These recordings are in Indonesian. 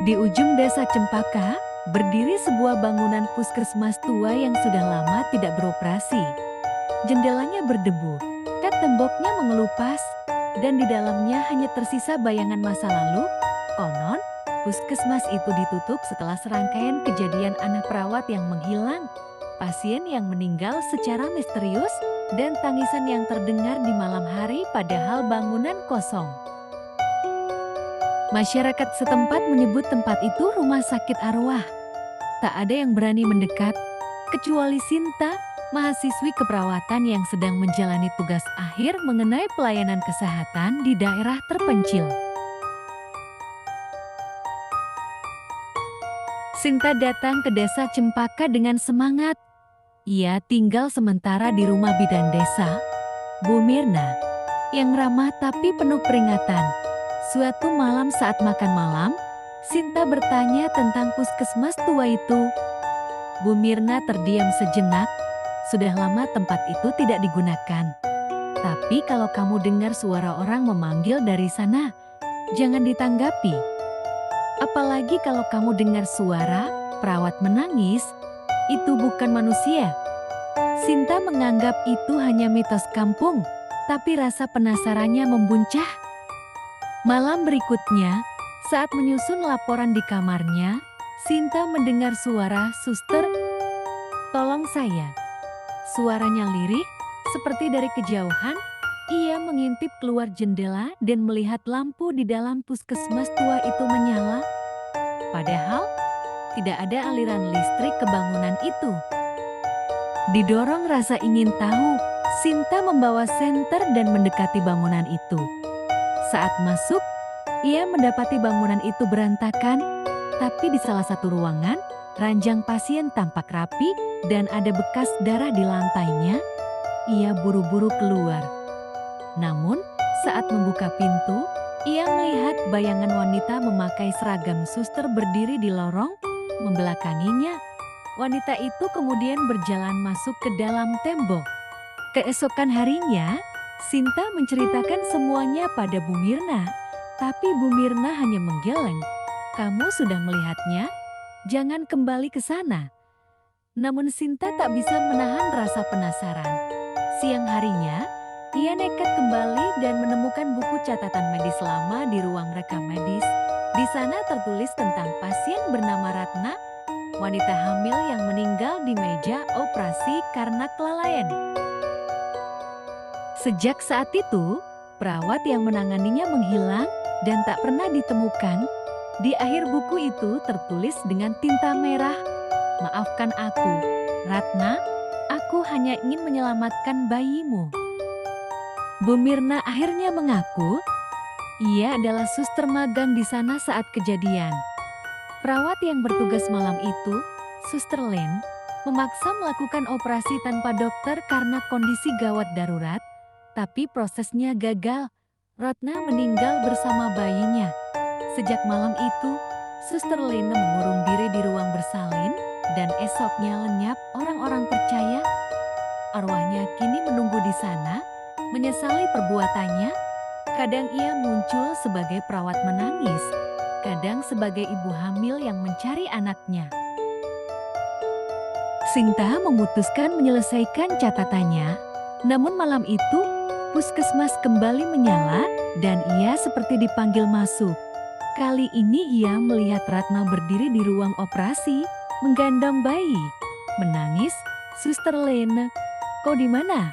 Di ujung desa Cempaka, berdiri sebuah bangunan puskesmas tua yang sudah lama tidak beroperasi. Jendelanya berdebu, kat temboknya mengelupas, dan di dalamnya hanya tersisa bayangan masa lalu. Konon, puskesmas itu ditutup setelah serangkaian kejadian aneh, perawat yang menghilang, pasien yang meninggal secara misterius, dan tangisan yang terdengar di malam hari padahal bangunan kosong. Masyarakat setempat menyebut tempat itu rumah sakit arwah. Tak ada yang berani mendekat, kecuali Sinta, mahasiswi keperawatan yang sedang menjalani tugas akhir mengenai pelayanan kesehatan di daerah terpencil. Sinta datang ke desa Cempaka dengan semangat. Ia tinggal sementara di rumah bidan desa, Bu Mirna, yang ramah tapi penuh peringatan. Suatu malam saat makan malam, Sinta bertanya tentang puskesmas tua itu. Bu Mirna terdiam sejenak. Sudah lama tempat itu tidak digunakan. Tapi kalau kamu dengar suara orang memanggil dari sana, jangan ditanggapi. Apalagi kalau kamu dengar suara perawat menangis, itu bukan manusia. Sinta menganggap itu hanya mitos kampung, tapi rasa penasarannya membuncah. Malam berikutnya, saat menyusun laporan di kamarnya, Sinta mendengar suara "Suster, tolong saya." Suaranya lirih, seperti dari kejauhan. Ia mengintip keluar jendela dan melihat lampu di dalam puskesmas tua itu menyala. Padahal, tidak ada aliran listrik ke bangunan itu. Didorong rasa ingin tahu, Sinta membawa senter dan mendekati bangunan itu. Saat masuk, ia mendapati bangunan itu berantakan, tapi di salah satu ruangan, ranjang pasien tampak rapi dan ada bekas darah di lantainya. Ia buru-buru keluar. Namun, saat membuka pintu, ia melihat bayangan wanita memakai seragam suster berdiri di lorong, membelakanginya. Wanita itu kemudian berjalan masuk ke dalam tembok. Keesokan harinya, Sinta menceritakan semuanya pada Bu Mirna, tapi Bu Mirna hanya menggeleng. "Kamu sudah melihatnya? Jangan kembali ke sana." Namun Sinta tak bisa menahan rasa penasaran. Siang harinya, ia nekat kembali dan menemukan buku catatan medis lama di ruang rekam medis. Di sana tertulis tentang pasien bernama Ratna, wanita hamil yang meninggal di meja operasi karena kelalaian. Sejak saat itu, perawat yang menanganinya menghilang dan tak pernah ditemukan. Di akhir buku itu tertulis dengan tinta merah, "Maafkan aku, Ratna, aku hanya ingin menyelamatkan bayimu." Bu Mirna akhirnya mengaku, ia adalah suster magang di sana saat kejadian. Perawat yang bertugas malam itu, Suster Len, memaksa melakukan operasi tanpa dokter karena kondisi gawat darurat. Tapi prosesnya gagal. Ratna meninggal bersama bayinya. Sejak malam itu, Suster Lena mengurung diri di ruang bersalin, dan esoknya lenyap. Orang-orang percaya arwahnya kini menunggu di sana, menyesali perbuatannya. Kadang ia muncul sebagai perawat menangis, kadang sebagai ibu hamil yang mencari anaknya. Sinta memutuskan menyelesaikan catatannya, namun malam itu puskesmas kembali menyala dan ia seperti dipanggil masuk. Kali ini ia melihat Ratna berdiri di ruang operasi, menggendong bayi. Menangis, "Suster Lena, kau di mana?"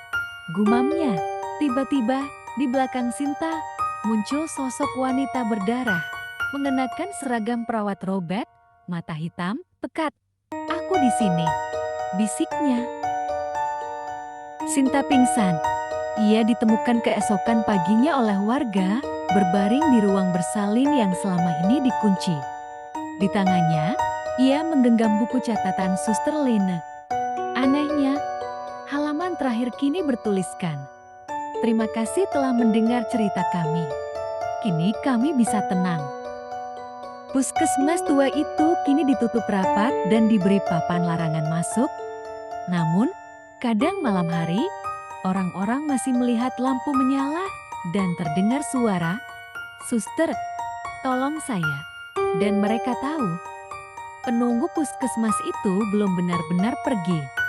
gumamnya. Tiba-tiba di belakang Sinta muncul sosok wanita berdarah, mengenakan seragam perawat robek, mata hitam, pekat. "Aku di sini," bisiknya. Sinta pingsan. Ia ditemukan keesokan paginya oleh warga, berbaring di ruang bersalin yang selama ini dikunci. Di tangannya, ia menggenggam buku catatan Suster Lena. Anehnya, halaman terakhir kini bertuliskan, "Terima kasih telah mendengar cerita kami. Kini kami bisa tenang." Puskesmas tua itu kini ditutup rapat dan diberi papan larangan masuk. Namun, kadang malam hari, orang-orang masih melihat lampu menyala dan terdengar suara, "Suster, tolong saya." Dan mereka tahu, penunggu puskesmas itu belum benar-benar pergi.